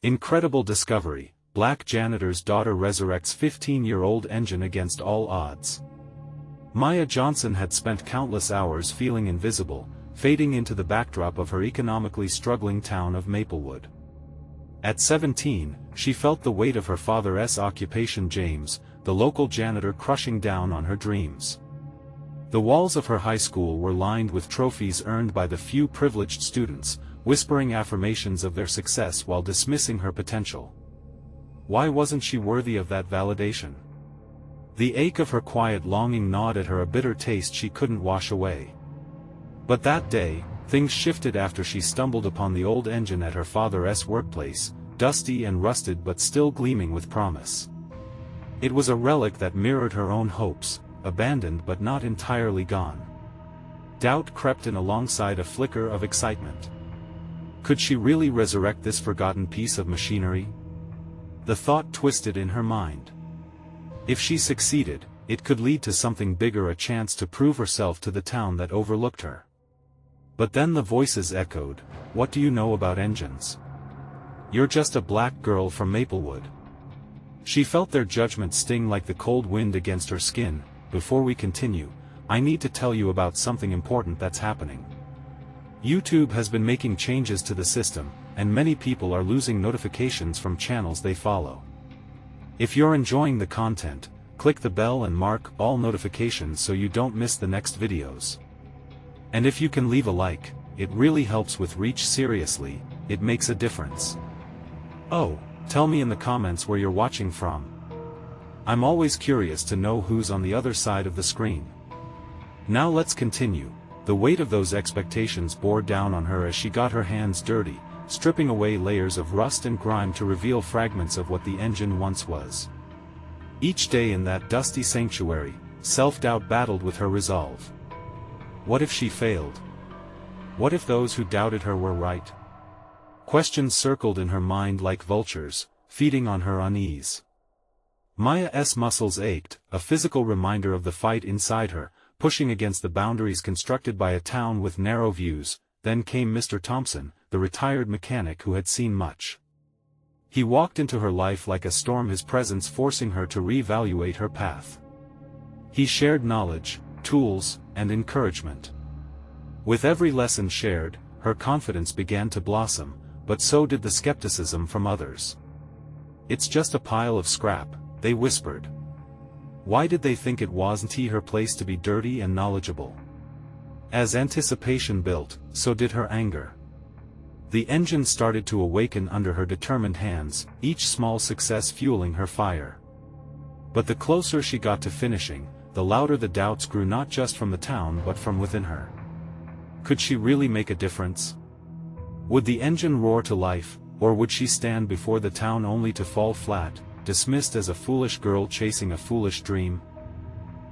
Incredible discovery, Black Janitor's daughter resurrects 15-year-old engine against all odds. Maya Johnson had spent countless hours feeling invisible, fading into the backdrop of her economically struggling town of Maplewood. At 17, she felt the weight of her father's occupation, James, the local janitor, crushing down on her dreams. The walls of her high school were lined with trophies earned by the few privileged students, whispering affirmations of their success while dismissing her potential. Why wasn't she worthy of that validation? The ache of her quiet longing gnawed at her, a bitter taste she couldn't wash away. But that day, things shifted after she stumbled upon the old engine at her father's workplace, dusty and rusted but still gleaming with promise. It was a relic that mirrored her own hopes, abandoned but not entirely gone. Doubt crept in alongside a flicker of excitement. Could she really resurrect this forgotten piece of machinery? The thought twisted in her mind. If she succeeded, it could lead to something bigger, a chance to prove herself to the town that overlooked her. But then the voices echoed, "What do you know about engines? You're just a black girl from Maplewood." She felt their judgment sting like the cold wind against her skin. "Before we continue, I need to tell you about something important that's happening. YouTube has been making changes to the system, and many people are losing notifications from channels they follow. If you're enjoying the content, click the bell and mark all notifications so you don't miss the next videos. And if you can leave a like, it really helps with reach. Seriously, it makes a difference. Oh, tell me in the comments where you're watching from. I'm always curious to know who's on the other side of the screen. Now let's continue. The weight of those expectations bore down on her as she got her hands dirty, stripping away layers of rust and grime to reveal fragments of what the engine once was. Each day in that dusty sanctuary, self-doubt battled with her resolve. What if she failed? What if those who doubted her were right? Questions circled in her mind like vultures, feeding on her unease. Maya's muscles ached, a physical reminder of the fight inside her, pushing against the boundaries constructed by a town with narrow views. Then came Mr. Thompson, the retired mechanic who had seen much. He walked into her life like a storm, his presence forcing her to reevaluate her path. He shared knowledge, tools, and encouragement. With every lesson shared, her confidence began to blossom, but so did the skepticism from others. "It's just a pile of scrap," they whispered. Why did they think it wasn't her place to be dirty and knowledgeable? As anticipation built, so did her anger. The engine started to awaken under her determined hands, each small success fueling her fire. But the closer she got to finishing, the louder the doubts grew, not just from the town but from within her. Could she really make a difference? Would the engine roar to life, or would she stand before the town only to fall flat, dismissed as a foolish girl chasing a foolish dream?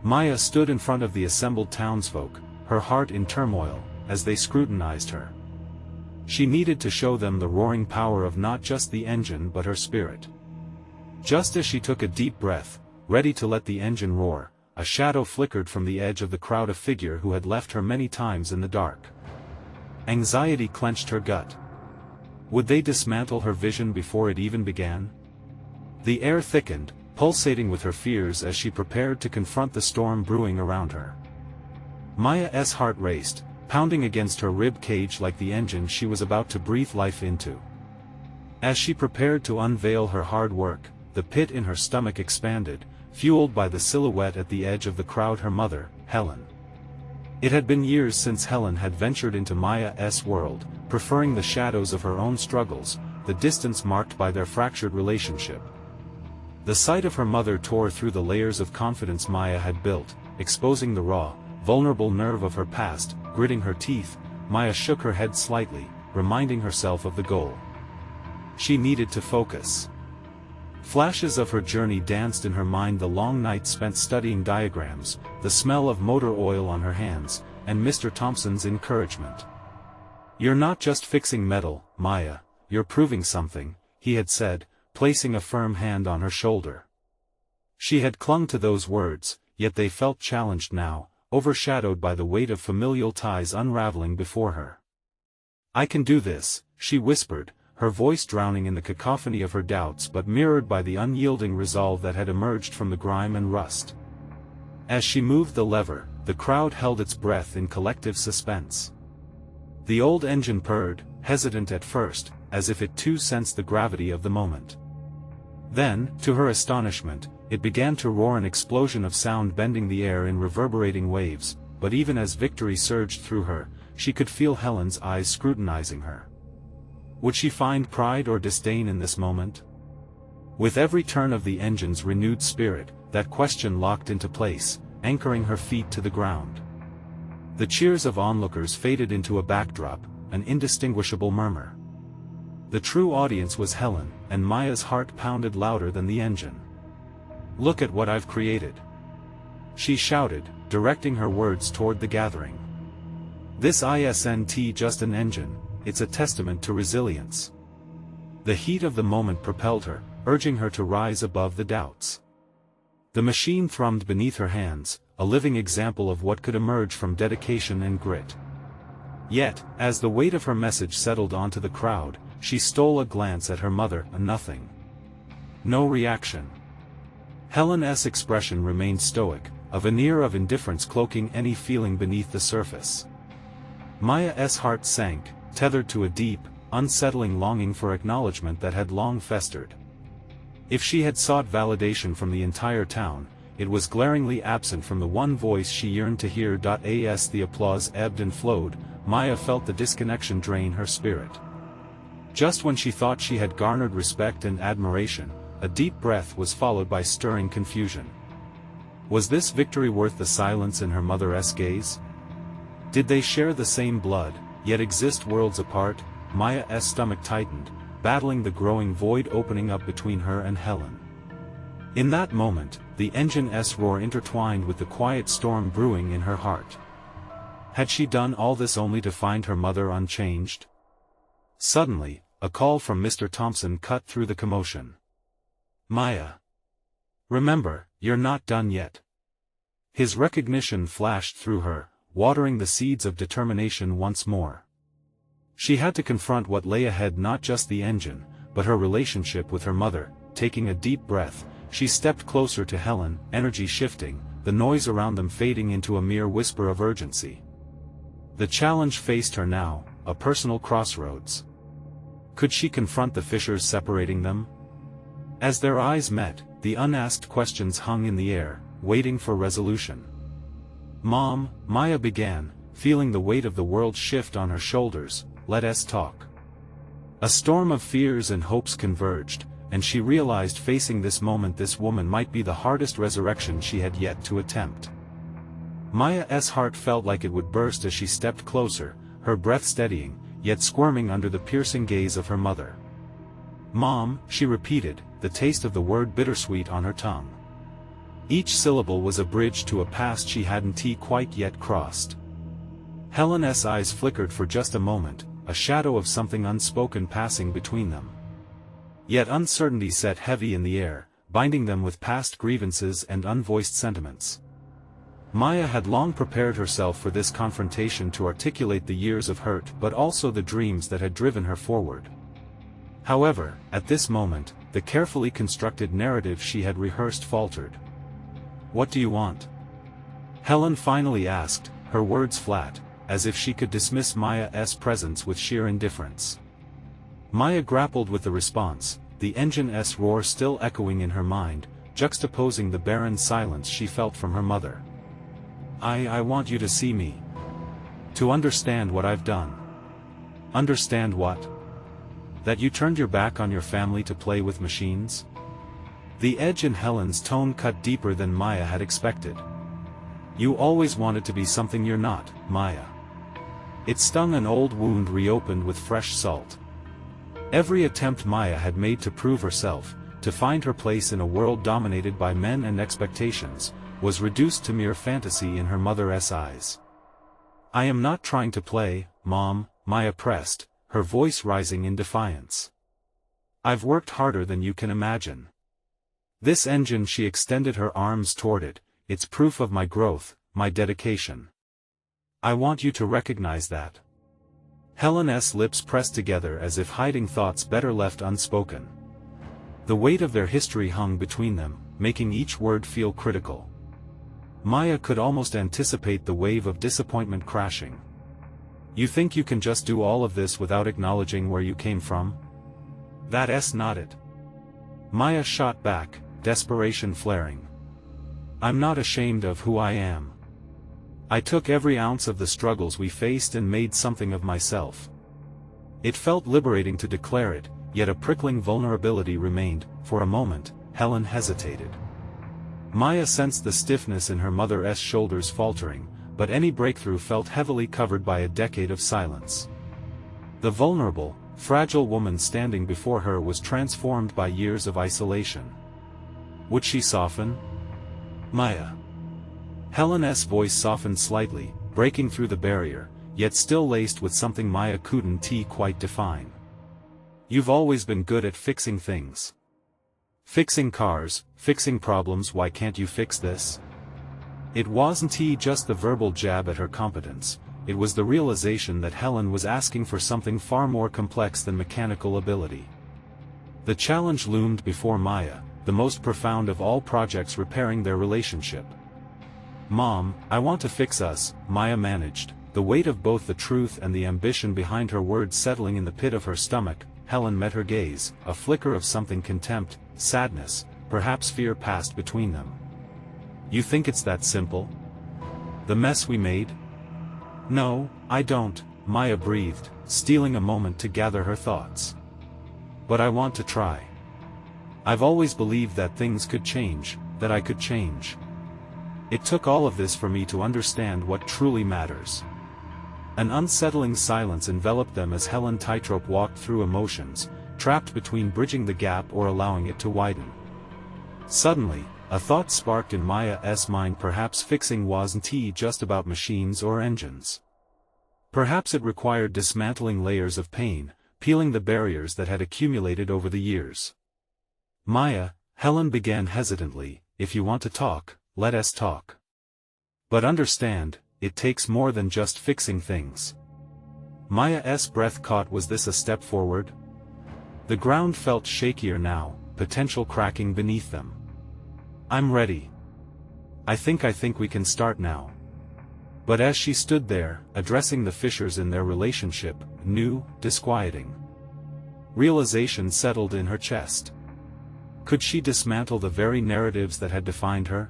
Maya stood in front of the assembled townsfolk, her heart in turmoil, as they scrutinized her. She needed to show them the roaring power of not just the engine but her spirit. Just as she took a deep breath, ready to let the engine roar, a shadow flickered from the edge of the crowd, a figure who had left her many times in the dark. Anxiety clenched her gut. Would they dismantle her vision before it even began? The air thickened, pulsating with her fears as she prepared to confront the storm brewing around her. Maya's heart raced, pounding against her rib cage like the engine she was about to breathe life into. As she prepared to unveil her hard work, the pit in her stomach expanded, fueled by the silhouette at the edge of the crowd, her mother, Helen. It had been years since Helen had ventured into Maya's world, preferring the shadows of her own struggles, the distance marked by their fractured relationship. The sight of her mother tore through the layers of confidence Maya had built, exposing the raw, vulnerable nerve of her past. Gritting her teeth, Maya shook her head slightly, reminding herself of the goal. She needed to focus. Flashes of her journey danced in her mind, the long nights spent studying diagrams, the smell of motor oil on her hands, and Mr. Thompson's encouragement. "You're not just fixing metal, Maya, you're proving something," he had said, placing a firm hand on her shoulder. She had clung to those words, yet they felt challenged now, overshadowed by the weight of familial ties unraveling before her. "I can do this," she whispered, her voice drowning in the cacophony of her doubts but mirrored by the unyielding resolve that had emerged from the grime and rust. As she moved the lever, the crowd held its breath in collective suspense. The old engine purred, hesitant at first, as if it too sensed the gravity of the moment. Then, to her astonishment, it began to roar, an explosion of sound bending the air in reverberating waves, but even as victory surged through her, she could feel Helen's eyes scrutinizing her. Would she find pride or disdain in this moment? With every turn of the engine's renewed spirit, that question locked into place, anchoring her feet to the ground. The cheers of onlookers faded into a backdrop, an indistinguishable murmur. The true audience was Helen, and Maya's heart pounded louder than the engine. "Look at what I've created," she shouted, directing her words toward the gathering. "This isn't just an engine, it's a testament to resilience." The heat of the moment propelled her, urging her to rise above the doubts. The machine thrummed beneath her hands, a living example of what could emerge from dedication and grit. Yet, as the weight of her message settled onto the crowd, she stole a glance at her mother, a nothing. No reaction. Helen's expression remained stoic, a veneer of indifference cloaking any feeling beneath the surface. Maya's heart sank, tethered to a deep, unsettling longing for acknowledgement that had long festered. If she had sought validation from the entire town, it was glaringly absent from the one voice she yearned to hear. As the applause ebbed and flowed, Maya felt the disconnection drain her spirit. Just when she thought she had garnered respect and admiration, a deep breath was followed by stirring confusion. Was this victory worth the silence in her mother's gaze? Did they share the same blood, yet exist worlds apart? Maya's stomach tightened, battling the growing void opening up between her and Helen. In that moment, the engine's roar intertwined with the quiet storm brewing in her heart. Had she done all this only to find her mother unchanged? Suddenly, a call from Mr. Thompson cut through the commotion. "Maya! Remember, you're not done yet." His recognition flashed through her, watering the seeds of determination once more. She had to confront what lay ahead, not just the engine, but her relationship with her mother. Taking a deep breath, she stepped closer to Helen, energy shifting, the noise around them fading into a mere whisper of urgency. The challenge faced her now, a personal crossroads. Could she confront the fissures separating them? As their eyes met, the unasked questions hung in the air, waiting for resolution. "Mom," Maya began, feeling the weight of the world shift on her shoulders, "let's talk." A storm of fears and hopes converged, and she realized facing this moment this woman might be the hardest resurrection she had yet to attempt. Maya's heart felt like it would burst as she stepped closer, her breath steadying, yet squirming under the piercing gaze of her mother. "Mom," she repeated, the taste of the word bittersweet on her tongue. Each syllable was a bridge to a past she hadn't quite yet crossed. Helen's eyes flickered for just a moment, a shadow of something unspoken passing between them. Yet uncertainty sat heavy in the air, binding them with past grievances and unvoiced sentiments. Maya had long prepared herself for this confrontation to articulate the years of hurt but also the dreams that had driven her forward. However, at this moment, the carefully constructed narrative she had rehearsed faltered. "What do you want?" Helen finally asked, her words flat, as if she could dismiss Maya's presence with sheer indifference. Maya grappled with the response, the engine's roar still echoing in her mind, juxtaposing the barren silence she felt from her mother. I want you to see me. To understand what I've done." "Understand what?" "That you turned your back on your family to play with machines?" The edge in Helen's tone cut deeper than Maya had expected. "You always wanted to be something you're not, Maya." It stung, an old wound reopened with fresh salt. Every attempt Maya had made to prove herself, to find her place in a world dominated by men and expectations, was reduced to mere fantasy in her mother's eyes. "I am not trying to play, Mom," Maya pressed, her voice rising in defiance. "I've worked harder than you can imagine. This engine," she extended her arms toward it, "it's proof of my growth, my dedication. I want you to recognize that." Helen's lips pressed together as if hiding thoughts better left unspoken. The weight of their history hung between them, making each word feel critical. Maya could almost anticipate the wave of disappointment crashing. "You think you can just do all of this without acknowledging where you came from?" That nodded. Maya shot back, desperation flaring. "I'm not ashamed of who I am. I took every ounce of the struggles we faced and made something of myself." It felt liberating to declare it, yet a prickling vulnerability remained. For a moment, Helen hesitated. Maya sensed the stiffness in her mother's shoulders faltering, but any breakthrough felt heavily covered by a decade of silence. The vulnerable, fragile woman standing before her was transformed by years of isolation. Would she soften? "Maya." Helen's voice softened slightly, breaking through the barrier, yet still laced with something Maya couldn't quite define. "You've always been good at fixing things. Fixing cars, fixing problems. Why can't you fix this?" It wasn't just the verbal jab at her competence, it was the realization that Helen was asking for something far more complex than mechanical ability. The challenge loomed before Maya, the most profound of all projects repairing their relationship. "Mom, I want to fix us," Maya managed, the weight of both the truth and the ambition behind her words settling in the pit of her stomach. Helen met her gaze, a flicker of something contempt, sadness, perhaps fear passed between them. "You think it's that simple? The mess we made?" "No, I don't," Maya breathed, stealing a moment to gather her thoughts. "But I want to try. I've always believed that things could change, that I could change. It took all of this for me to understand what truly matters." An unsettling silence enveloped them as Helen tightrope walked through emotions, trapped between bridging the gap or allowing it to widen. Suddenly, a thought sparked in Maya's mind. Perhaps fixing wasn't just about machines or engines. Perhaps it required dismantling layers of pain, peeling the barriers that had accumulated over the years. "Maya," Helen began hesitantly, "if you want to talk, let us talk. But understand, it takes more than just fixing things." Maya's breath caught. Was this a step forward? The ground felt shakier now, potential cracking beneath them. "I'm ready. I think we can start now." But as she stood there, addressing the fissures in their relationship, new, disquieting realization settled in her chest. Could she dismantle the very narratives that had defined her?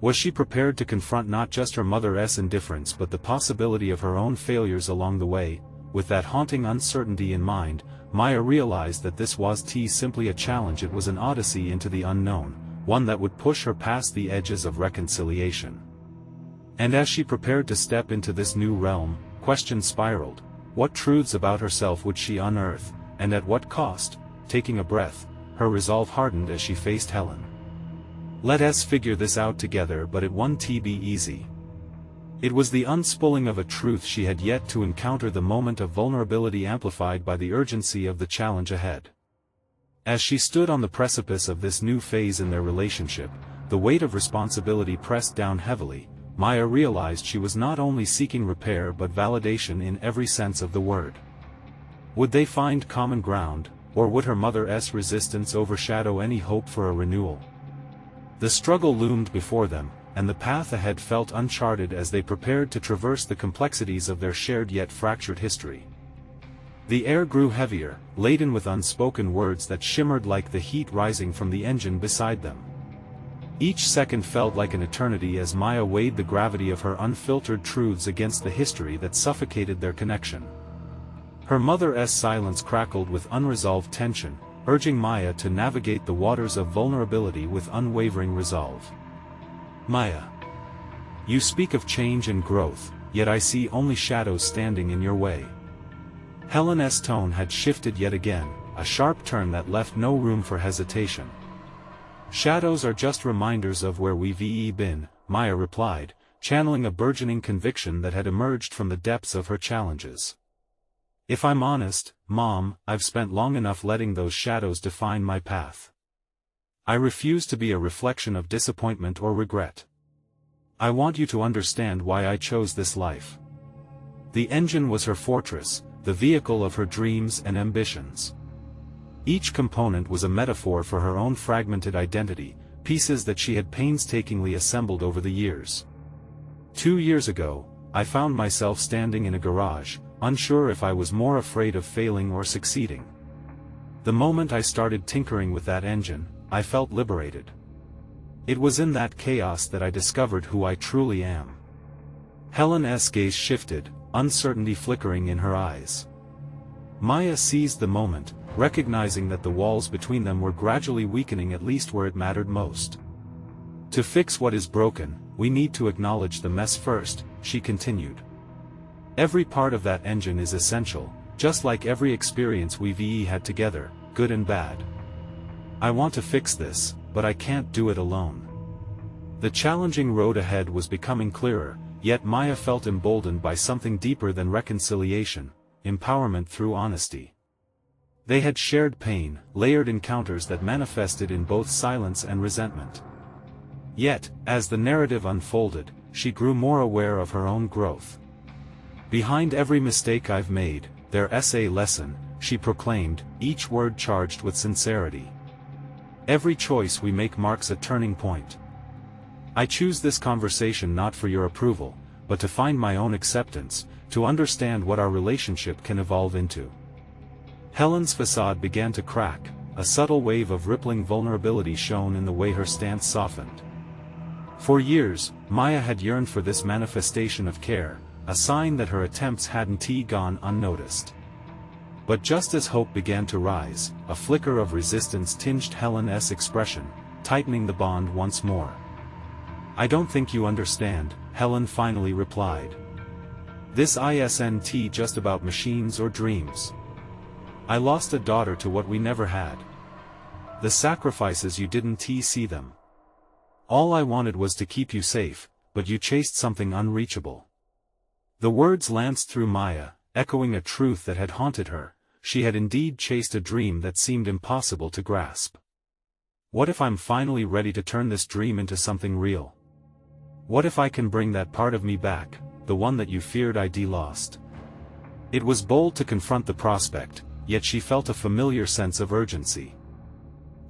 Was she prepared to confront not just her mother's indifference but the possibility of her own failures along the way? With that haunting uncertainty in mind, Maya realized that this wasn't simply a challenge, it was an odyssey into the unknown, one that would push her past the edges of reconciliation. And as she prepared to step into this new realm, questions spiraled. What truths about herself would she unearth, and at what cost? Taking a breath, her resolve hardened as she faced Helen. "Let us figure this out together," but it won't be easy. It was the unspooling of a truth she had yet to encounter, the moment of vulnerability amplified by the urgency of the challenge ahead. As she stood on the precipice of this new phase in their relationship, the weight of responsibility pressed down heavily. Maya realized she was not only seeking repair but validation in every sense of the word. Would they find common ground, or would her mother's resistance overshadow any hope for a renewal? The struggle loomed before them, and the path ahead felt uncharted as they prepared to traverse the complexities of their shared yet fractured history. The air grew heavier, laden with unspoken words that shimmered like the heat rising from the engine beside them. Each second felt like an eternity as Maya weighed the gravity of her unfiltered truths against the history that suffocated their connection. Her mother's silence crackled with unresolved tension, urging Maya to navigate the waters of vulnerability with unwavering resolve. "Maya, you speak of change and growth, yet I see only shadows standing in your way." Helen's tone had shifted yet again, a sharp turn that left no room for hesitation. "Shadows are just reminders of where we've been," Maya replied, channeling a burgeoning conviction that had emerged from the depths of her challenges. "If I'm honest, Mom, I've spent long enough letting those shadows define my path. I refuse to be a reflection of disappointment or regret. I want you to understand why I chose this life. The engine was her fortress, the vehicle of her dreams and ambitions. Each component was a metaphor for her own fragmented identity, pieces that she had painstakingly assembled over the years. 2 years ago, I found myself standing in a garage, unsure if I was more afraid of failing or succeeding. The moment I started tinkering with that engine, I felt liberated. It was in that chaos that I discovered who I truly am. Helen's gaze shifted, uncertainty flickering in her eyes. Maya seized the moment, recognizing that the walls between them were gradually weakening, at least where it mattered most. To fix what is broken, we need to acknowledge the mess first, she continued. Every part of that engine is essential, just like every experience we've had together, good and bad. I want to fix this, but I can't do it alone. The challenging road ahead was becoming clearer, yet Maya felt emboldened by something deeper than reconciliation, empowerment through honesty. They had shared pain, layered encounters that manifested in both silence and resentment. Yet, as the narrative unfolded, she grew more aware of her own growth. Behind every mistake I've made, there's a lesson, she proclaimed, each word charged with sincerity. Every choice we make marks a turning point. I choose this conversation not for your approval, but to find my own acceptance, to understand what our relationship can evolve into. Helen's facade began to crack, a subtle wave of rippling vulnerability shone in the way her stance softened. For years, Maya had yearned for this manifestation of care, a sign that her attempts hadn't gone unnoticed. But just as hope began to rise, a flicker of resistance tinged Helen's expression, tightening the bond once more. I don't think you understand, Helen finally replied. This isn't just about machines or dreams. I lost a daughter to what we never had. The sacrifices you didn't see them. All I wanted was to keep you safe, but you chased something unreachable. The words lanced through Maya, echoing a truth that had haunted her. She had indeed chased a dream that seemed impossible to grasp. What if I'm finally ready to turn this dream into something real? What if I can bring that part of me back, the one that you feared I'd lost? It was bold to confront the prospect, yet she felt a familiar sense of urgency.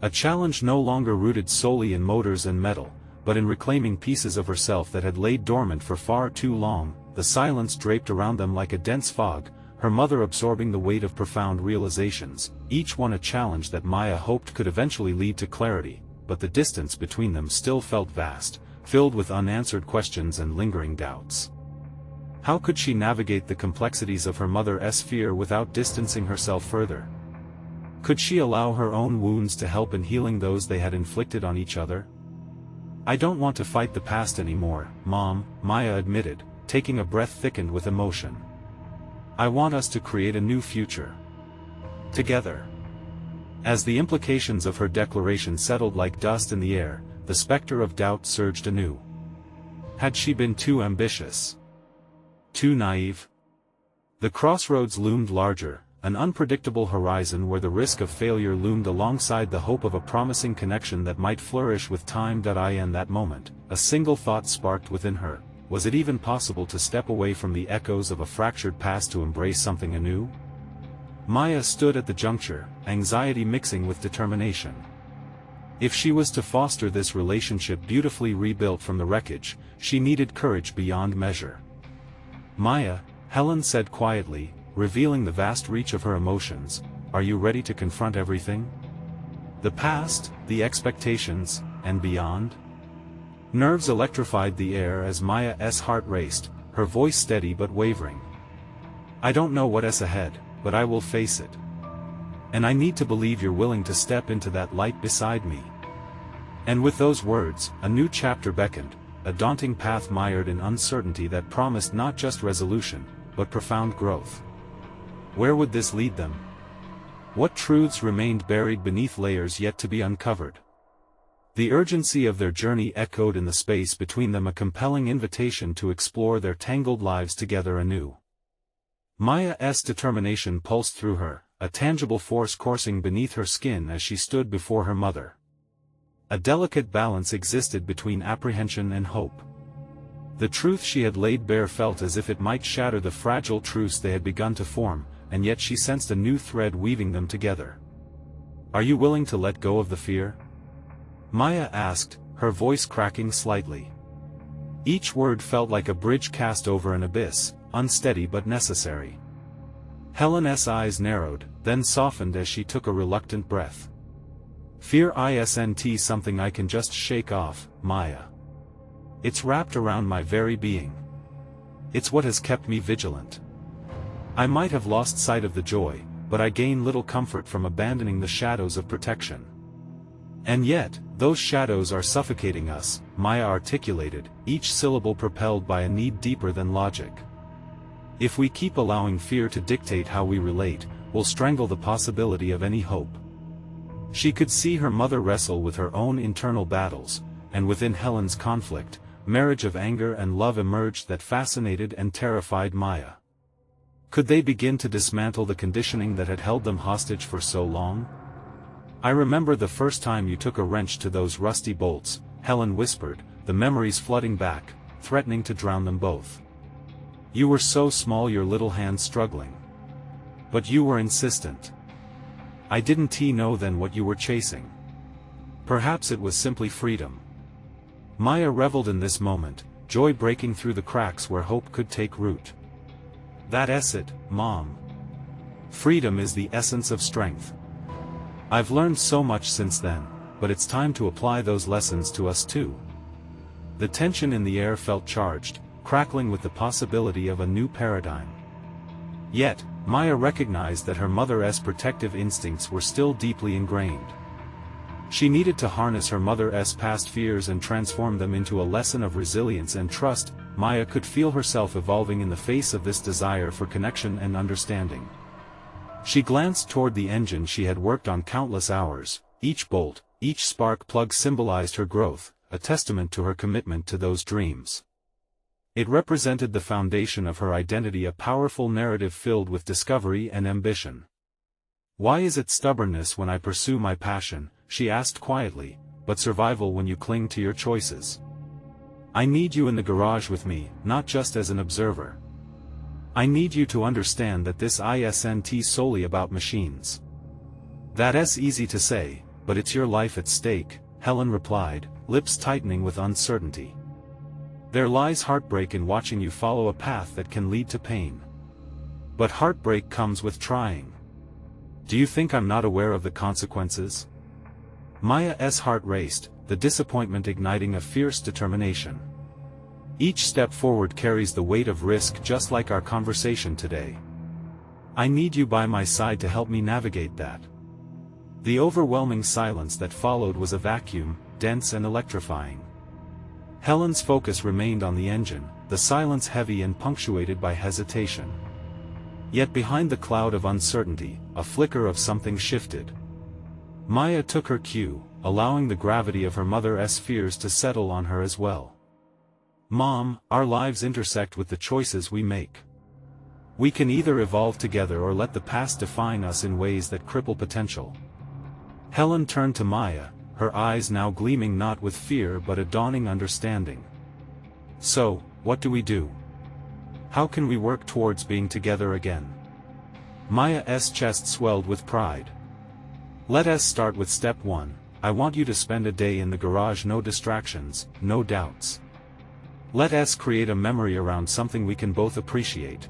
A challenge no longer rooted solely in motors and metal, but in reclaiming pieces of herself that had laid dormant for far too long. The silence draped around them like a dense fog, her mother absorbing the weight of profound realizations, each one a challenge that Maya hoped could eventually lead to clarity, but the distance between them still felt vast, filled with unanswered questions and lingering doubts. How could she navigate the complexities of her mother's fear without distancing herself further? Could she allow her own wounds to help in healing those they had inflicted on each other? I don't want to fight the past anymore, Mom, Maya admitted, taking a breath thickened with emotion. I want us to create a new future. Together. As the implications of her declaration settled like dust in the air, the specter of doubt surged anew. Had she been too ambitious? Too naive? The crossroads loomed larger, an unpredictable horizon where the risk of failure loomed alongside the hope of a promising connection that might flourish with time. In that moment, a single thought sparked within her. Was it even possible to step away from the echoes of a fractured past to embrace something anew? Maya stood at the juncture, anxiety mixing with determination. If she was to foster this relationship beautifully rebuilt from the wreckage, she needed courage beyond measure. Maya, Helen said quietly, revealing the vast reach of her emotions, are you ready to confront everything? The past, the expectations, and beyond? Nerves electrified the air as Maya's heart raced, her voice steady but wavering. I don't know what's ahead, but I will face it. And I need to believe you're willing to step into that light beside me. And with those words, a new chapter beckoned, a daunting path mired in uncertainty that promised not just resolution, but profound growth. Where would this lead them? What truths remained buried beneath layers yet to be uncovered? The urgency of their journey echoed in the space between them, a compelling invitation to explore their tangled lives together anew. Maya's determination pulsed through her, a tangible force coursing beneath her skin as she stood before her mother. A delicate balance existed between apprehension and hope. The truth she had laid bare felt as if it might shatter the fragile truce they had begun to form, and yet she sensed a new thread weaving them together. "Are you willing to let go of the fear?" Maya asked, her voice cracking slightly. Each word felt like a bridge cast over an abyss, unsteady but necessary. Helen's eyes narrowed, then softened as she took a reluctant breath. "Fear isn't something I can just shake off, Maya. It's wrapped around my very being. It's what has kept me vigilant. I might have lost sight of the joy, but I gain little comfort from abandoning the shadows of protection. And yet, those shadows are suffocating us," Maya articulated, each syllable propelled by a need deeper than logic. "If we keep allowing fear to dictate how we relate, we'll strangle the possibility of any hope." She could see her mother wrestle with her own internal battles, and within Helen's conflict, marriage of anger and love emerged that fascinated and terrified Maya. Could they begin to dismantle the conditioning that had held them hostage for so long? "I remember the first time you took a wrench to those rusty bolts," Helen whispered, the memories flooding back, threatening to drown them both. "You were so small, your little hands struggling. But you were insistent. I didn't know then what you were chasing. Perhaps it was simply freedom." Maya reveled in this moment, joy breaking through the cracks where hope could take root. "That's it, Mom. Freedom is the essence of strength. I've learned so much since then, but it's time to apply those lessons to us too." The tension in the air felt charged, crackling with the possibility of a new paradigm. Yet, Maya recognized that her mother's protective instincts were still deeply ingrained. She needed to harness her mother's past fears and transform them into a lesson of resilience and trust. Maya could feel herself evolving in the face of this desire for connection and understanding. She glanced toward the engine she had worked on countless hours. Each bolt, each spark plug symbolized her growth, a testament to her commitment to those dreams. It represented the foundation of her identity, a powerful narrative filled with discovery and ambition. "Why is it stubbornness when I pursue my passion?" she asked quietly, "but survival when you cling to your choices? I need you in the garage with me, not just as an observer. I need you to understand that this isn't solely about machines." "That's easy to say, but it's your life at stake," Helen replied, lips tightening with uncertainty. "There lies heartbreak in watching you follow a path that can lead to pain. But heartbreak comes with trying. Do you think I'm not aware of the consequences?" Maya's heart raced, the disappointment igniting a fierce determination. "Each step forward carries the weight of risk, just like our conversation today. I need you by my side to help me navigate that." The overwhelming silence that followed was a vacuum, dense and electrifying. Helen's focus remained on the engine, the silence heavy and punctuated by hesitation. Yet behind the cloud of uncertainty, a flicker of something shifted. Maya took her cue, allowing the gravity of her mother's fears to settle on her as well. "Mom, our lives intersect with the choices we make. We can either evolve together or let the past define us in ways that cripple potential." Helen turned to Maya, her eyes now gleaming not with fear but a dawning understanding. "So, what do we do? How can we work towards being together again?" Maya's chest swelled with pride. "Let us start with step one. I want you to spend a day in the garage, no distractions, no doubts. Let us create a memory around something we can both appreciate.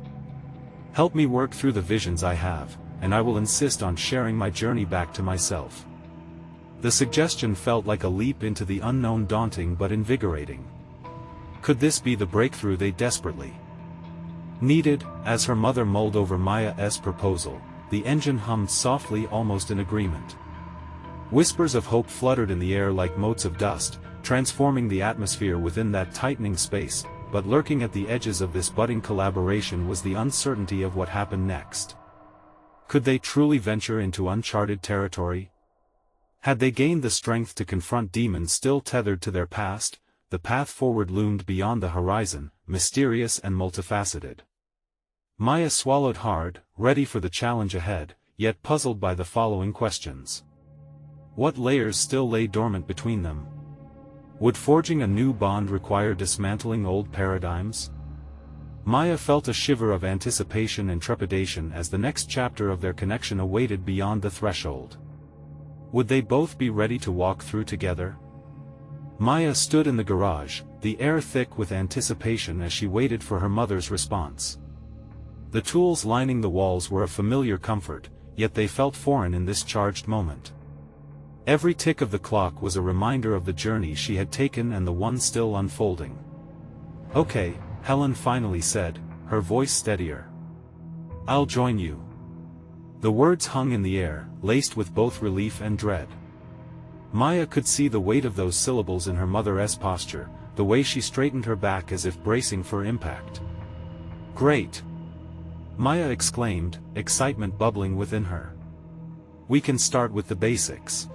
Help me work through the visions I have, and I will insist on sharing my journey back to myself." The suggestion felt like a leap into the unknown, daunting but invigorating. Could this be the breakthrough they desperately needed? As her mother mulled over Maya's proposal, the engine hummed softly, almost in agreement. Whispers of hope fluttered in the air like motes of dust, transforming the atmosphere within that tightening space, but lurking at the edges of this budding collaboration was the uncertainty of what happened next. Could they truly venture into uncharted territory? Had they gained the strength to confront demons still tethered to their past? The path forward loomed beyond the horizon, mysterious and multifaceted. Maya swallowed hard, ready for the challenge ahead, yet puzzled by the following questions. What layers still lay dormant between them? Would forging a new bond require dismantling old paradigms? Maya felt a shiver of anticipation and trepidation as the next chapter of their connection awaited beyond the threshold. Would they both be ready to walk through together? Maya stood in the garage, the air thick with anticipation as she waited for her mother's response. The tools lining the walls were a familiar comfort, yet they felt foreign in this charged moment. Every tick of the clock was a reminder of the journey she had taken and the one still unfolding. "Okay," Helen finally said, her voice steadier. "I'll join you." The words hung in the air, laced with both relief and dread. Maya could see the weight of those syllables in her mother's posture, the way she straightened her back as if bracing for impact. "Great!" Maya exclaimed, excitement bubbling within her. "We can start with the basics.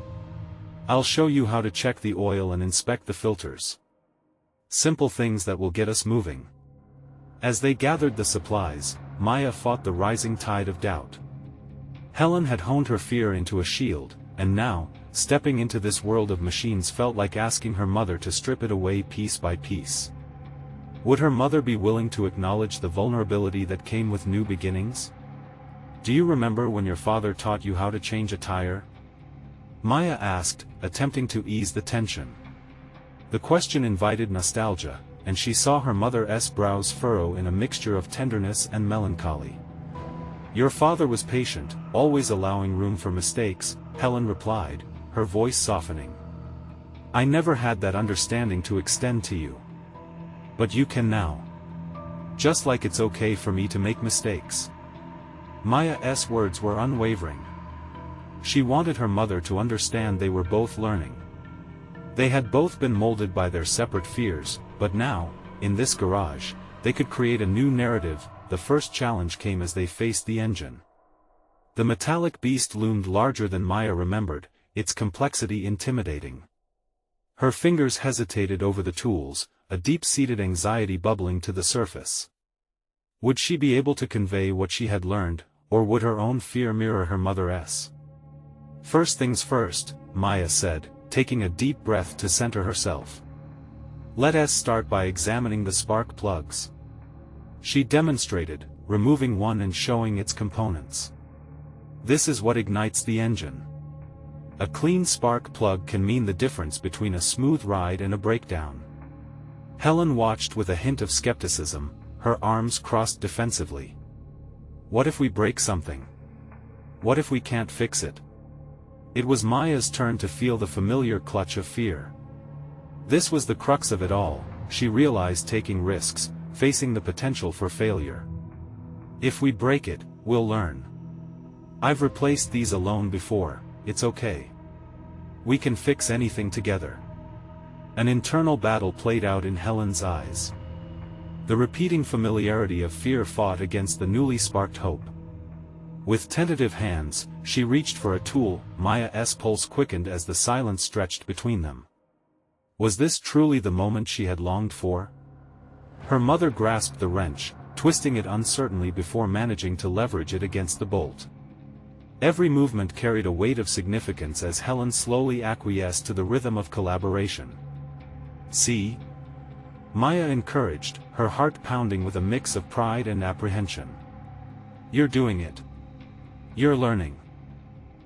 I'll show you how to check the oil and inspect the filters. Simple things that will get us moving." As they gathered the supplies, Maya fought the rising tide of doubt. Helen had honed her fear into a shield, and now, stepping into this world of machines felt like asking her mother to strip it away piece by piece. Would her mother be willing to acknowledge the vulnerability that came with new beginnings? "Do you remember when your father taught you how to change a tire?" Maya asked, attempting to ease the tension. The question invited nostalgia, and she saw her mother's brows furrow in a mixture of tenderness and melancholy. "Your father was patient, always allowing room for mistakes," Helen replied, her voice softening. "I never had that understanding to extend to you. But you can now. Just like it's okay for me to make mistakes." Maya's words were unwavering. She wanted her mother to understand they were both learning. They had both been molded by their separate fears, but now, in this garage, they could create a new narrative. The first challenge came as they faced the engine. The metallic beast loomed larger than Maya remembered, its complexity intimidating. Her fingers hesitated over the tools, a deep-seated anxiety bubbling to the surface. Would she be able to convey what she had learned, or would her own fear mirror her mother's? "First things first," Maya said, taking a deep breath to center herself. "Let us start by examining the spark plugs." She demonstrated, removing one and showing its components. "This is what ignites the engine." A clean spark plug can mean the difference between a smooth ride and a breakdown. Helen watched with a hint of skepticism, her arms crossed defensively. "What if we break something? What if we can't fix it?" It was Maya's turn to feel the familiar clutch of fear. This was the crux of it all, she realized, taking risks, facing the potential for failure. "If we break it, we'll learn. I've replaced these alone before, it's okay. We can fix anything together." An internal battle played out in Helen's eyes. The repeating familiarity of fear fought against the newly sparked hope. With tentative hands, she reached for a tool. Maya's pulse quickened as the silence stretched between them. Was this truly the moment she had longed for? Her mother grasped the wrench, twisting it uncertainly before managing to leverage it against the bolt. Every movement carried a weight of significance as Helen slowly acquiesced to the rhythm of collaboration. "See?" Maya encouraged, her heart pounding with a mix of pride and apprehension. "You're doing it. You're learning."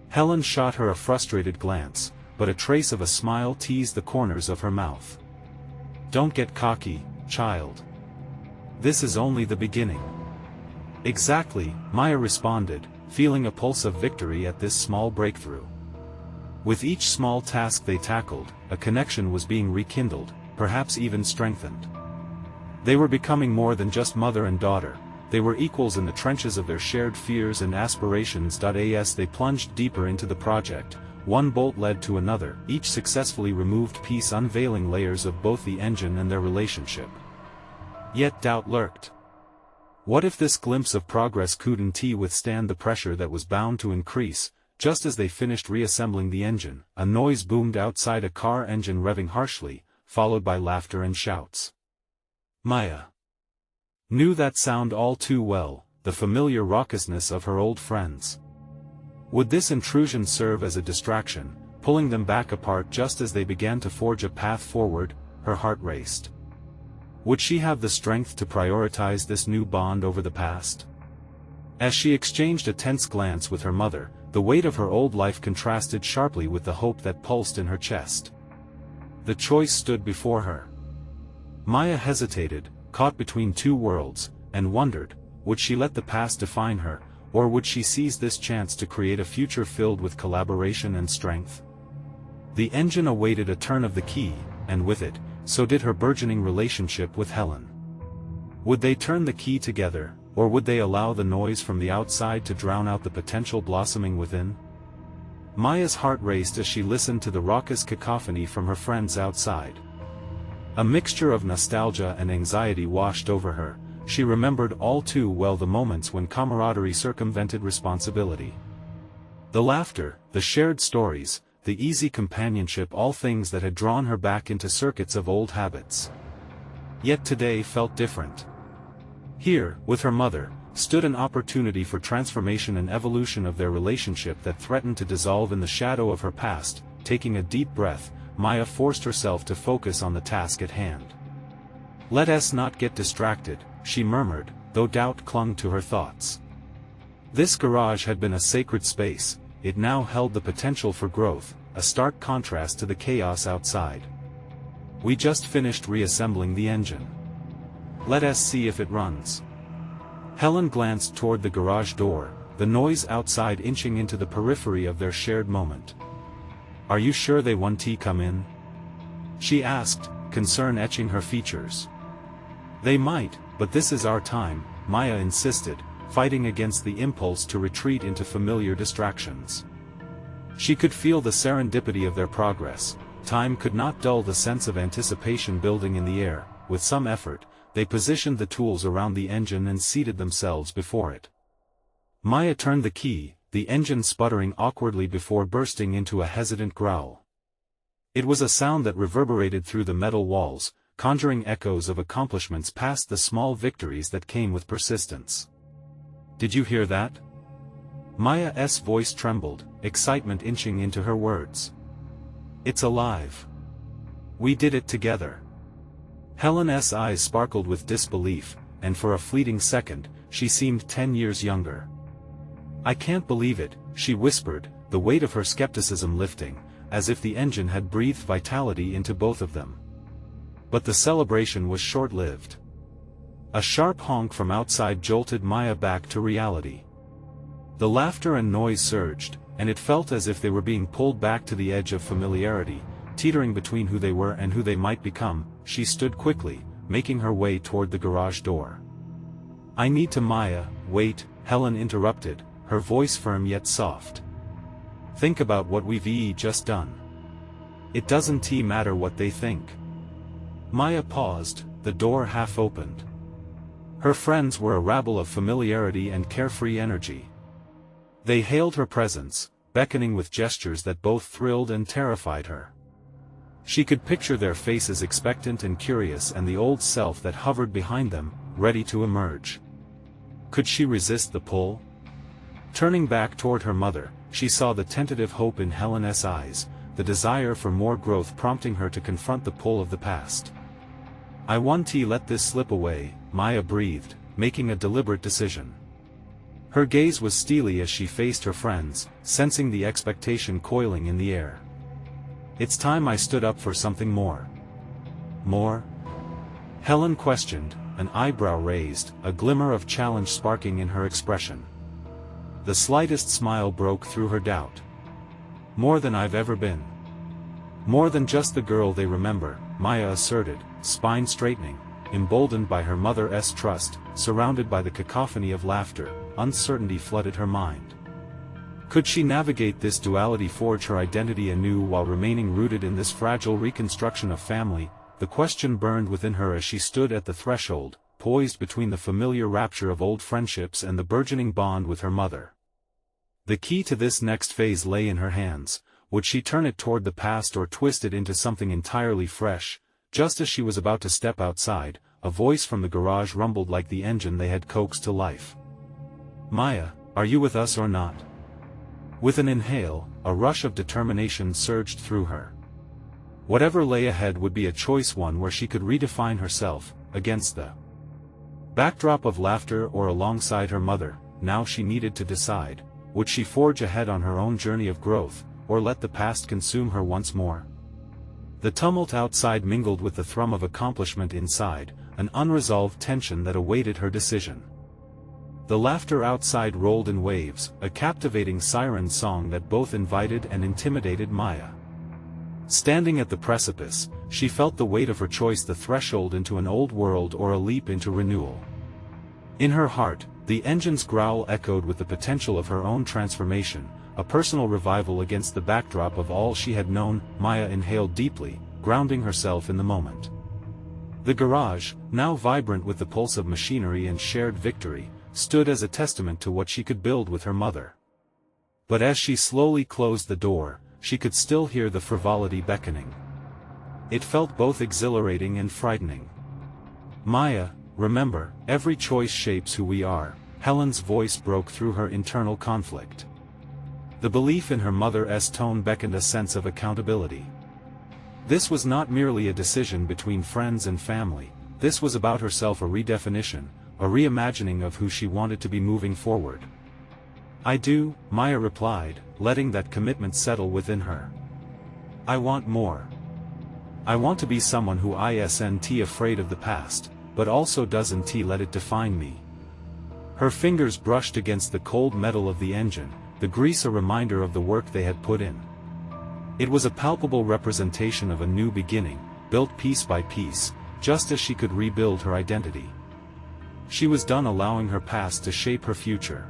Helen shot her a frustrated glance, but a trace of a smile teased the corners of her mouth. "Don't get cocky, child. This is only the beginning." "Exactly," Maya responded, feeling a pulse of victory at this small breakthrough. With each small task they tackled, a connection was being rekindled, perhaps even strengthened. They were becoming more than just mother and daughter, they were equals in the trenches of their shared fears and aspirations. As they plunged deeper into the project, one bolt led to another, each successfully removed piece unveiling layers of both the engine and their relationship. Yet doubt lurked. What if this glimpse of progress couldn't withstand the pressure that was bound to increase? Just as they finished reassembling the engine, a noise boomed outside, a car engine revving harshly, followed by laughter and shouts. Maya knew that sound all too well, the familiar raucousness of her old friends. Would this intrusion serve as a distraction, pulling them back apart just as they began to forge a path forward. Her heart raced. Would she have the strength to prioritize this new bond over the past? As she exchanged a tense glance with her mother, the weight of her old life contrasted sharply with the hope that pulsed in her chest. The choice stood before her. Maya hesitated, caught between two worlds, and wondered, would she let the past define her, or would she seize this chance to create a future filled with collaboration and strength? The engine awaited a turn of the key, and with it, so did her burgeoning relationship with Helen. Would they turn the key together, or would they allow the noise from the outside to drown out the potential blossoming within? Maya's heart raced as she listened to the raucous cacophony from her friends outside. A mixture of nostalgia and anxiety washed over her. She remembered all too well the moments when camaraderie circumvented responsibility. The laughter, the shared stories, the easy companionship, all things that had drawn her back into circuits of old habits. Yet today felt different. Here, with her mother, stood an opportunity for transformation and evolution of their relationship that threatened to dissolve in the shadow of her past. Taking a deep breath, Maya forced herself to focus on the task at hand. "Let us not get distracted," she murmured, though doubt clung to her thoughts. This garage had been a sacred space. It now held the potential for growth, a stark contrast to the chaos outside. "We just finished reassembling the engine. Let us see if it runs." Helen glanced toward the garage door, the noise outside inching into the periphery of their shared moment. "Are you sure they won't come in?" she asked, concern etching her features. "They might, but this is our time," Maya insisted, fighting against the impulse to retreat into familiar distractions. She could feel the serendipity of their progress. Time could not dull the sense of anticipation building in the air. With some effort, they positioned the tools around the engine and seated themselves before it. Maya turned the key, the engine sputtering awkwardly before bursting into a hesitant growl. It was a sound that reverberated through the metal walls, conjuring echoes of accomplishments past the small victories that came with persistence. "Did you hear that?" Maya's voice trembled, excitement inching into her words. "It's alive. We did it together." Helen's eyes sparkled with disbelief, and for a fleeting second, she seemed 10 years younger. "I can't believe it," she whispered, the weight of her skepticism lifting, as if the engine had breathed vitality into both of them. But the celebration was short-lived. A sharp honk from outside jolted Maya back to reality. The laughter and noise surged, and it felt as if they were being pulled back to the edge of familiarity, teetering between who they were and who they might become. She stood quickly, making her way toward the garage door. "I need to." Maya, "Wait," Helen interrupted, her voice firm yet soft. "Think about what we've just done. It doesn't matter what they think." Maya paused, the door half opened. Her friends were a rabble of familiarity and carefree energy. They hailed her presence, beckoning with gestures that both thrilled and terrified her. She could picture their faces, expectant and curious, and the old self that hovered behind them, ready to emerge. Could she resist the pull? Turning back toward her mother, she saw the tentative hope in Helen's eyes, the desire for more growth prompting her to confront the pull of the past. "I won't let this slip away," Maya breathed, making a deliberate decision. Her gaze was steely as she faced her friends, sensing the expectation coiling in the air. "It's time I stood up for something more." "More?" Helen questioned, an eyebrow raised, a glimmer of challenge sparking in her expression. The slightest smile broke through her doubt. "More than I've ever been. More than just the girl they remember," Maya asserted, spine straightening, emboldened by her mother's trust. Surrounded by the cacophony of laughter, uncertainty flooded her mind. Could she navigate this duality, forge her identity anew while remaining rooted in this fragile reconstruction of family? The question burned within her as she stood at the threshold, poised between the familiar rapture of old friendships and the burgeoning bond with her mother. The key to this next phase lay in her hands. Would she turn it toward the past or twist it into something entirely fresh? Just as she was about to step outside, a voice from the garage rumbled like the engine they had coaxed to life. "Maya, are you with us or not?" With an inhale, a rush of determination surged through her. Whatever lay ahead would be a choice, one where she could redefine herself, against the backdrop of laughter or alongside her mother. Now she needed to decide, would she forge ahead on her own journey of growth, or let the past consume her once more? The tumult outside mingled with the thrum of accomplishment inside, an unresolved tension that awaited her decision. The laughter outside rolled in waves, a captivating siren song that both invited and intimidated Maya. Standing at the precipice, she felt the weight of her choice, the threshold into an old world or a leap into renewal. In her heart, the engine's growl echoed with the potential of her own transformation, a personal revival against the backdrop of all she had known. Maya inhaled deeply, grounding herself in the moment. The garage, now vibrant with the pulse of machinery and shared victory, stood as a testament to what she could build with her mother. But as she slowly closed the door, she could still hear the frivolity beckoning. It felt both exhilarating and frightening. Maya, remember, every choice shapes who we are. Helen's voice broke through her internal conflict. The belief in her mother's tone beckoned a sense of accountability. This was not merely a decision between friends and family, this was about herself, a redefinition, a reimagining of who she wanted to be moving forward. I do, Maya replied, letting that commitment settle within her. I want more. I want to be someone who isn't afraid of the past, but also doesn't let it define me. Her fingers brushed against the cold metal of the engine, the grease a reminder of the work they had put in. It was a palpable representation of a new beginning, built piece by piece, just as she could rebuild her identity. She was done allowing her past to shape her future.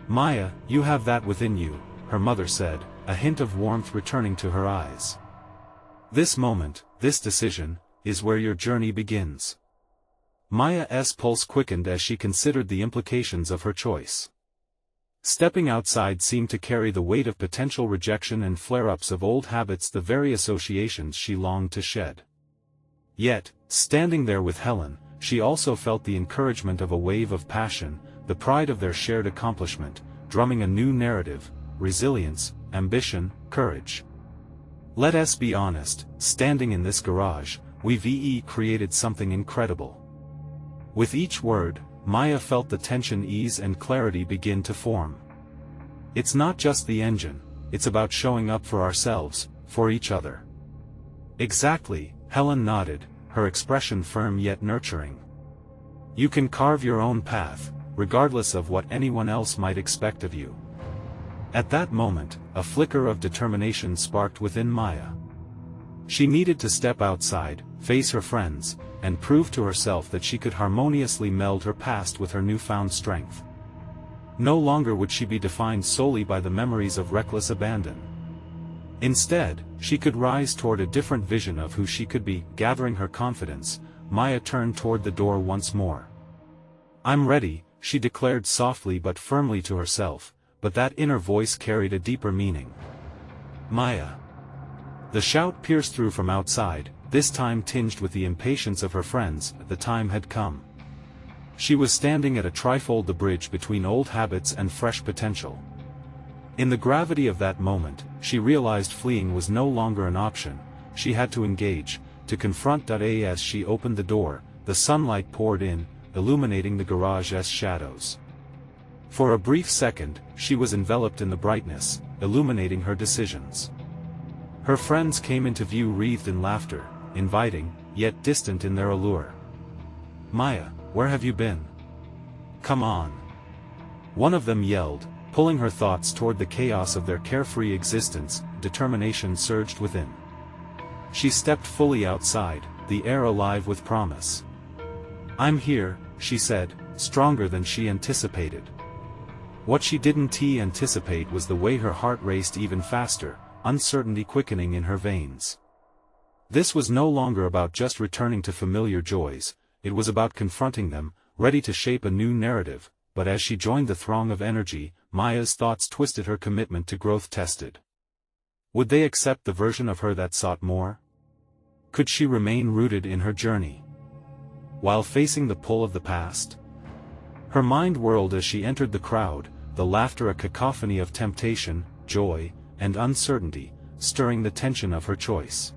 Maya, you have that within you, her mother said, a hint of warmth returning to her eyes. This moment, this decision, is where your journey begins. Maya's pulse quickened as she considered the implications of her choice. Stepping outside seemed to carry the weight of potential rejection and flare-ups of old habits, the very associations she longed to shed. Yet, standing there with Helen, she also felt the encouragement of a wave of passion, the pride of their shared accomplishment, drumming a new narrative: resilience, ambition, courage. Let us be honest, standing in this garage, we've created something incredible. With each word, Maya felt the tension ease and clarity begin to form. It's not just the engine, it's about showing up for ourselves, for each other. Exactly, Helen nodded, her expression firm yet nurturing. You can carve your own path, regardless of what anyone else might expect of you. At that moment, a flicker of determination sparked within Maya. She needed to step outside, face her friends, and prove to herself that she could harmoniously meld her past with her newfound strength. No longer would she be defined solely by the memories of reckless abandon. Instead, she could rise toward a different vision of who she could be. Gathering her confidence, Maya turned toward the door once more. I'm ready, she declared softly but firmly to herself, but that inner voice carried a deeper meaning. Maya. The shout pierced through from outside, this time tinged with the impatience of her friends. The time had come. She was standing at a trifold, the bridge between old habits and fresh potential. In the gravity of that moment, she realized fleeing was no longer an option. She had to engage, to confront. As she opened the door, the sunlight poured in, illuminating the garage's shadows. For a brief second, she was enveloped in the brightness, illuminating her decisions. Her friends came into view, wreathed in laughter, inviting, yet distant in their allure. Maya, where have you been? Come on. One of them yelled, pulling her thoughts toward the chaos of their carefree existence. Determination surged within. She stepped fully outside, the air alive with promise. I'm here, she said, stronger than she anticipated. What she didn't anticipate was the way her heart raced even faster, uncertainty quickening in her veins. This was no longer about just returning to familiar joys, it was about confronting them, ready to shape a new narrative. But as she joined the throng of energy, Maya's thoughts twisted, her commitment to growth tested. Would they accept the version of her that sought more? Could she remain rooted in her journey while facing the pull of the past? Her mind whirled as she entered the crowd, the laughter a cacophony of temptation, joy, and uncertainty, stirring the tension of her choice.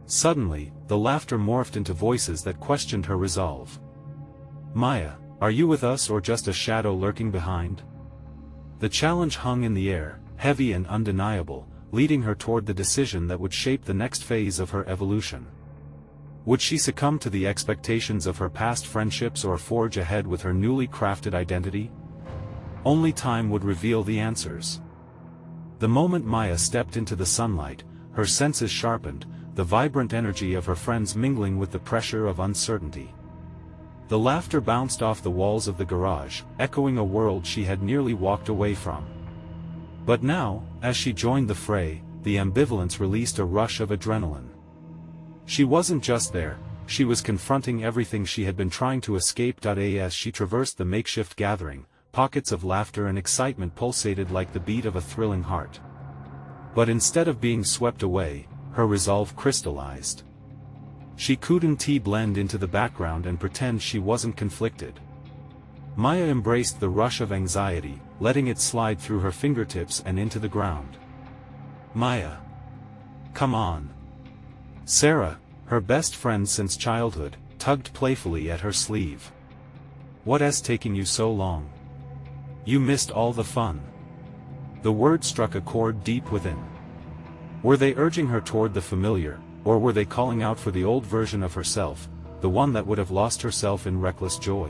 Suddenly, the laughter morphed into voices that questioned her resolve. "Maya, are you with us or just a shadow lurking behind?" The challenge hung in the air, heavy and undeniable, leading her toward the decision that would shape the next phase of her evolution. Would she succumb to the expectations of her past friendships or forge ahead with her newly crafted identity? Only time would reveal the answers. The moment Maya stepped into the sunlight, her senses sharpened, the vibrant energy of her friends mingling with the pressure of uncertainty. The laughter bounced off the walls of the garage, echoing a world she had nearly walked away from. But now, as she joined the fray, the ambivalence released a rush of adrenaline. She wasn't just there, she was confronting everything she had been trying to escape. As she traversed the makeshift gathering, pockets of laughter and excitement pulsated like the beat of a thrilling heart. But instead of being swept away, her resolve crystallized. She couldn't blend into the background and pretend she wasn't conflicted. Maya embraced the rush of anxiety, letting it slide through her fingertips and into the ground. "Maya! Come on!" Sarah, her best friend since childhood, tugged playfully at her sleeve. "What's taking you so long? You missed all the fun." The word struck a chord deep within. Were they urging her toward the familiar, or were they calling out for the old version of herself, the one that would have lost herself in reckless joy?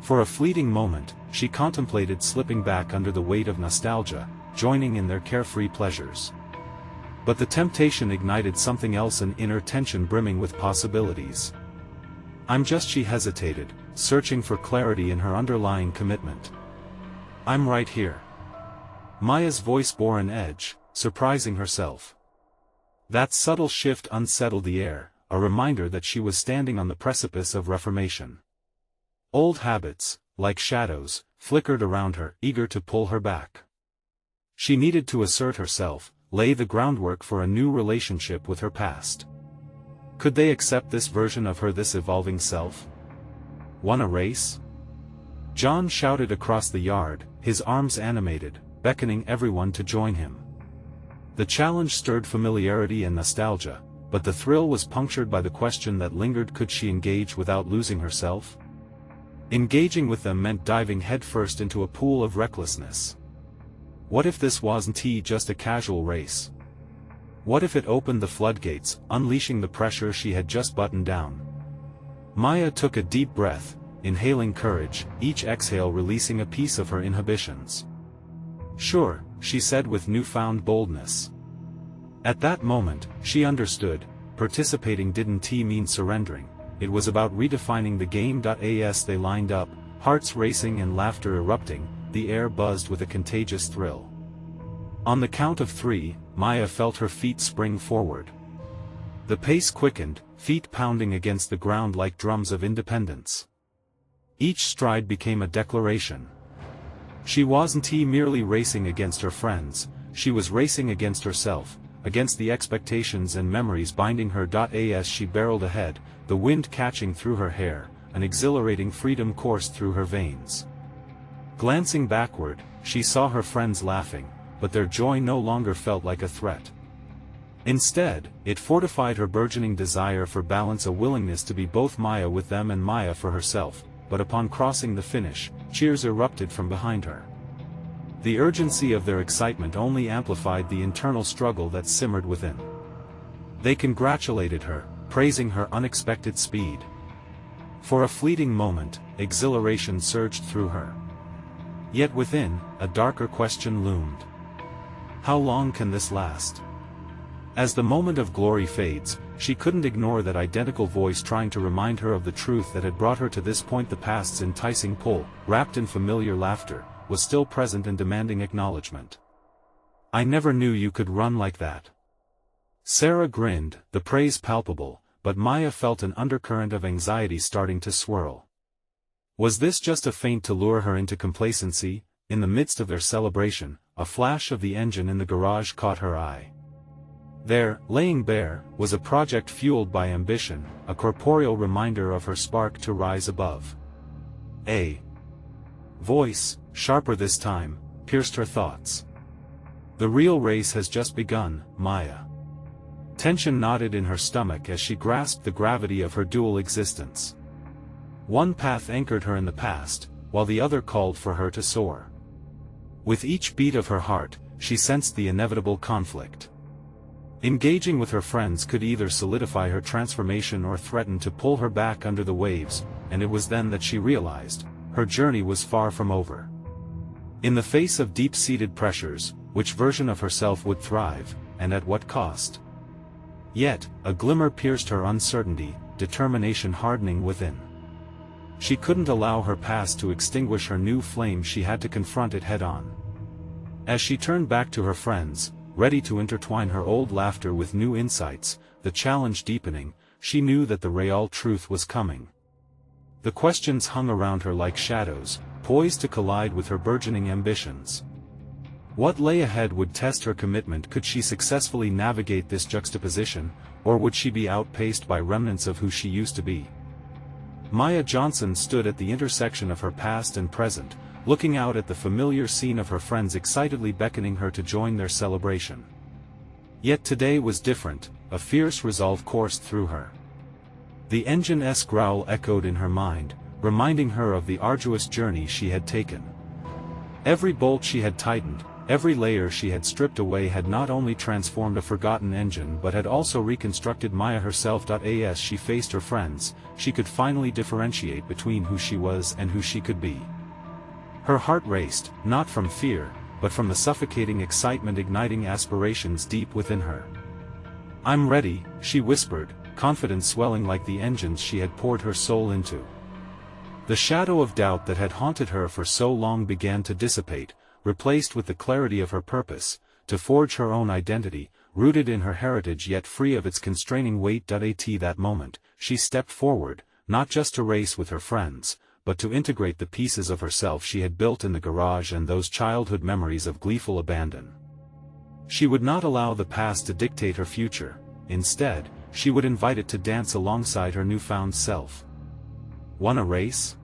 For a fleeting moment, she contemplated slipping back under the weight of nostalgia, joining in their carefree pleasures. But the temptation ignited something else, an inner tension brimming with possibilities. She hesitated, searching for clarity in her underlying commitment. "I'm right here." Maya's voice bore an edge, surprising herself. That subtle shift unsettled the air, a reminder that she was standing on the precipice of reformation. Old habits, like shadows, flickered around her, eager to pull her back. She needed to assert herself, lay the groundwork for a new relationship with her past. Could they accept this version of her, this evolving self? "Want a race?" John shouted across the yard, his arms animated, beckoning everyone to join him. The challenge stirred familiarity and nostalgia, but the thrill was punctured by the question that lingered: could she engage without losing herself? Engaging with them meant diving headfirst into a pool of recklessness. What if this wasn't just a casual race? What if it opened the floodgates, unleashing the pressure she had just buttoned down? Maya took a deep breath, inhaling courage, each exhale releasing a piece of her inhibitions. "Sure," she said with newfound boldness. At that moment, she understood, participating didn't mean surrendering, it was about redefining the game. As they lined up, hearts racing and laughter erupting, the air buzzed with a contagious thrill. On the count of 3, Maya felt her feet spring forward. The pace quickened, feet pounding against the ground like drums of independence. Each stride became a declaration. She wasn't merely racing against her friends, she was racing against herself, against the expectations and memories binding her. As she barreled ahead, the wind catching through her hair, an exhilarating freedom coursed through her veins. Glancing backward, she saw her friends laughing, but their joy no longer felt like a threat. Instead, it fortified her burgeoning desire for balance, a willingness to be both Maya with them and Maya for herself. But upon crossing the finish, cheers erupted from behind her. The urgency of their excitement only amplified the internal struggle that simmered within. They congratulated her, praising her unexpected speed. For a fleeting moment, exhilaration surged through her. Yet within, a darker question loomed. How long can this last? As the moment of glory fades, she couldn't ignore that identical voice trying to remind her of the truth that had brought her to this point. The past's enticing pull, wrapped in familiar laughter, was still present and demanding acknowledgement. "I never knew you could run like that." Sarah grinned, the praise palpable, but Maya felt an undercurrent of anxiety starting to swirl. Was this just a feint to lure her into complacency? In the midst of their celebration, a flash of the engine in the garage caught her eye. There, laying bare, was a project fueled by ambition, a corporeal reminder of her spark to rise above. A voice, sharper this time, pierced her thoughts. The real race has just begun, Maya. Tension knotted in her stomach as she grasped the gravity of her dual existence. One path anchored her in the past, while the other called for her to soar. With each beat of her heart, she sensed the inevitable conflict. Engaging with her friends could either solidify her transformation or threaten to pull her back under the waves, and it was then that she realized, her journey was far from over. In the face of deep-seated pressures, which version of herself would thrive, and at what cost? Yet, a glimmer pierced her uncertainty, determination hardening within. She couldn't allow her past to extinguish her new flame. She had to confront it head-on. As she turned back to her friends, ready to intertwine her old laughter with new insights, the challenge deepening, she knew that the real truth was coming. The questions hung around her like shadows, poised to collide with her burgeoning ambitions. What lay ahead would test her commitment. Could she successfully navigate this juxtaposition, or would she be outpaced by remnants of who she used to be? Maya Johnson stood at the intersection of her past and present, looking out at the familiar scene of her friends excitedly beckoning her to join their celebration. Yet today was different, a fierce resolve coursed through her. The engine's growl echoed in her mind, reminding her of the arduous journey she had taken. Every bolt she had tightened, every layer she had stripped away had not only transformed a forgotten engine but had also reconstructed Maya herself. As she faced her friends, she could finally differentiate between who she was and who she could be. Her heart raced, not from fear, but from the suffocating excitement igniting aspirations deep within her. "I'm ready," she whispered, confidence swelling like the engines she had poured her soul into. The shadow of doubt that had haunted her for so long began to dissipate, replaced with the clarity of her purpose, to forge her own identity, rooted in her heritage yet free of its constraining weight. At that moment, she stepped forward, not just to race with her friends, but to integrate the pieces of herself she had built in the garage and those childhood memories of gleeful abandon. She would not allow the past to dictate her future. Instead, she would invite it to dance alongside her newfound self. "Wanna race?"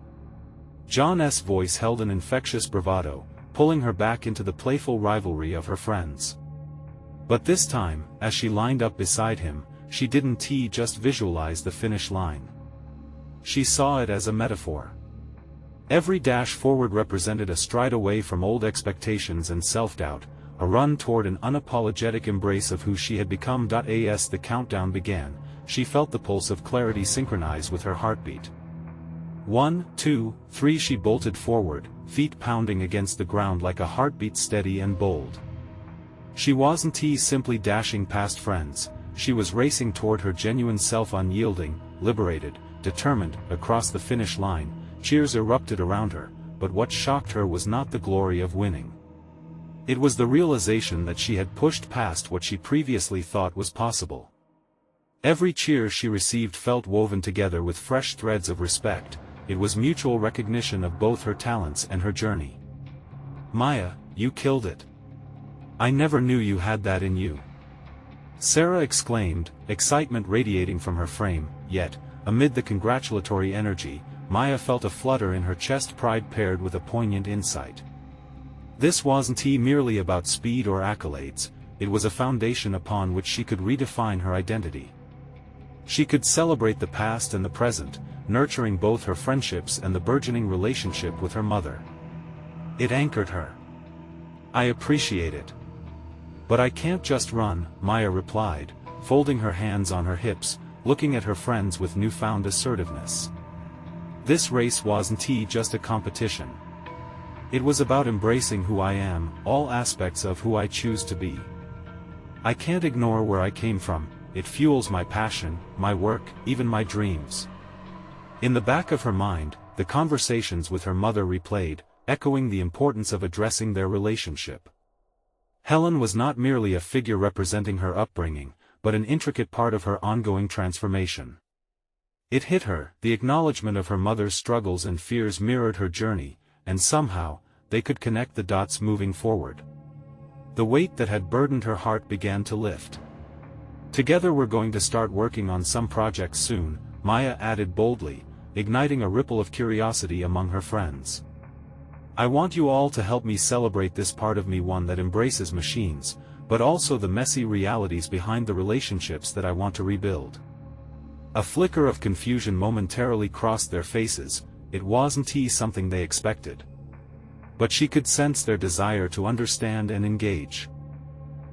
John's voice held an infectious bravado, pulling her back into the playful rivalry of her friends. But this time, as she lined up beside him, she didn't just visualize the finish line. She saw it as a metaphor. Every dash forward represented a stride away from old expectations and self-doubt, a run toward an unapologetic embrace of who she had become. As the countdown began, she felt the pulse of clarity synchronize with her heartbeat. 1, 2, 3 she bolted forward, feet pounding against the ground like a heartbeat steady and bold. She wasn't simply dashing past friends, she was racing toward her genuine self, unyielding, liberated, determined. Across the finish line, cheers erupted around her, but what shocked her was not the glory of winning. It was the realization that she had pushed past what she previously thought was possible. Every cheer she received felt woven together with fresh threads of respect. It was mutual recognition of both her talents and her journey. "Maya, you killed it. I never knew you had that in you," Sarah exclaimed, excitement radiating from her frame. Yet, amid the congratulatory energy, Maya felt a flutter in her chest, pride paired with a poignant insight. This wasn't merely about speed or accolades, it was a foundation upon which she could redefine her identity. She could celebrate the past and the present, nurturing both her friendships and the burgeoning relationship with her mother. It anchored her. "I appreciate it. But I can't just run," Maya replied, folding her hands on her hips, looking at her friends with newfound assertiveness. This race wasn't just a competition. It was about embracing who I am, all aspects of who I choose to be. I can't ignore where I came from, it fuels my passion, my work, even my dreams. In the back of her mind, the conversations with her mother replayed, echoing the importance of addressing their relationship. Helen was not merely a figure representing her upbringing, but an intricate part of her ongoing transformation. It hit her, the acknowledgement of her mother's struggles and fears mirrored her journey, and somehow, they could connect the dots moving forward. The weight that had burdened her heart began to lift. "Together we're going to start working on some projects soon," Maya added boldly, igniting a ripple of curiosity among her friends. I want you all to help me celebrate this part of me, one that embraces machines, but also the messy realities behind the relationships that I want to rebuild. A flicker of confusion momentarily crossed their faces. It wasn't something they expected. But she could sense their desire to understand and engage.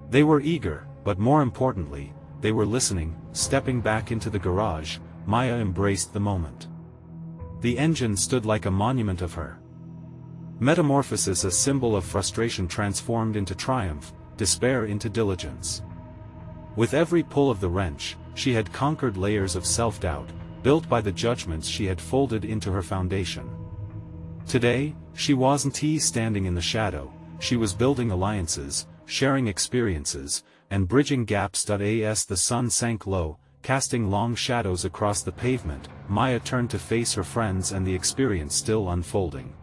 They were eager, but more importantly, they were listening. Stepping back into the garage, Maya embraced the moment. The engine stood like a monument of her metamorphosis, a symbol of frustration transformed into triumph, despair into diligence. With every pull of the wrench, she had conquered layers of self-doubt, built by the judgments she had folded into her foundation. Today, she wasn't standing in the shadow, she was building alliances, sharing experiences, and bridging gaps. As the sun sank low, casting long shadows across the pavement, Maya turned to face her friends and the experience still unfolding.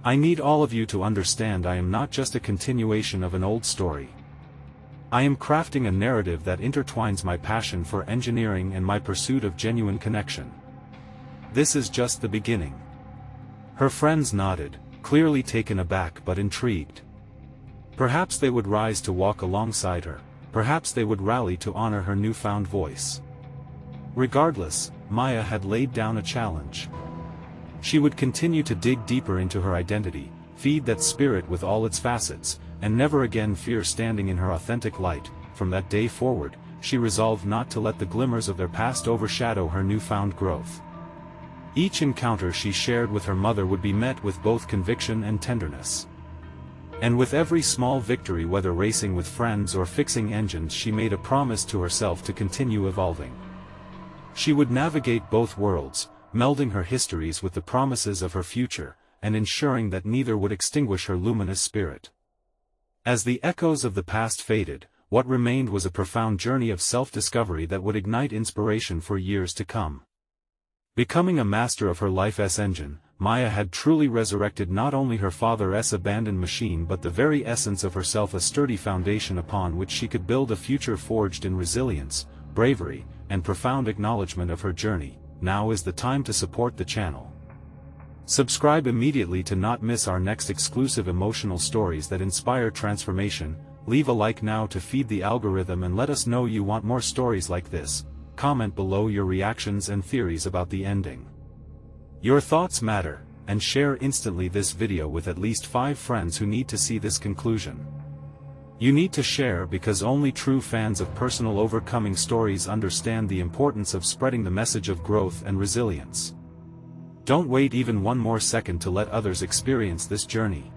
I need all of you to understand, I am not just a continuation of an old story. I am crafting a narrative that intertwines my passion for engineering and my pursuit of genuine connection. This is just the beginning. Her friends nodded, clearly taken aback but intrigued. Perhaps they would rise to walk alongside her, perhaps they would rally to honor her newfound voice. Regardless, Maya had laid down a challenge. She would continue to dig deeper into her identity, feed that spirit with all its facets, and never again fear standing in her authentic light. From that day forward, she resolved not to let the glimmers of their past overshadow her newfound growth. Each encounter she shared with her mother would be met with both conviction and tenderness. And with every small victory, whether racing with friends or fixing engines, she made a promise to herself to continue evolving. She would navigate both worlds, melding her histories with the promises of her future, and ensuring that neither would extinguish her luminous spirit. As the echoes of the past faded, what remained was a profound journey of self-discovery that would ignite inspiration for years to come. Becoming a master of her life's engine, Maya had truly resurrected not only her father's abandoned machine but the very essence of herself, a sturdy foundation upon which she could build a future forged in resilience, bravery, and profound acknowledgement of her journey. Now is the time to support the channel. Subscribe immediately to not miss our next exclusive emotional stories that inspire transformation. Leave a like now to feed the algorithm and let us know you want more stories like this. Comment below your reactions and theories about the ending. Your thoughts matter, and share instantly this video with at least 5 friends who need to see this conclusion. You need to share because only true fans of personal overcoming stories understand the importance of spreading the message of growth and resilience. Don't wait even one more second to let others experience this journey.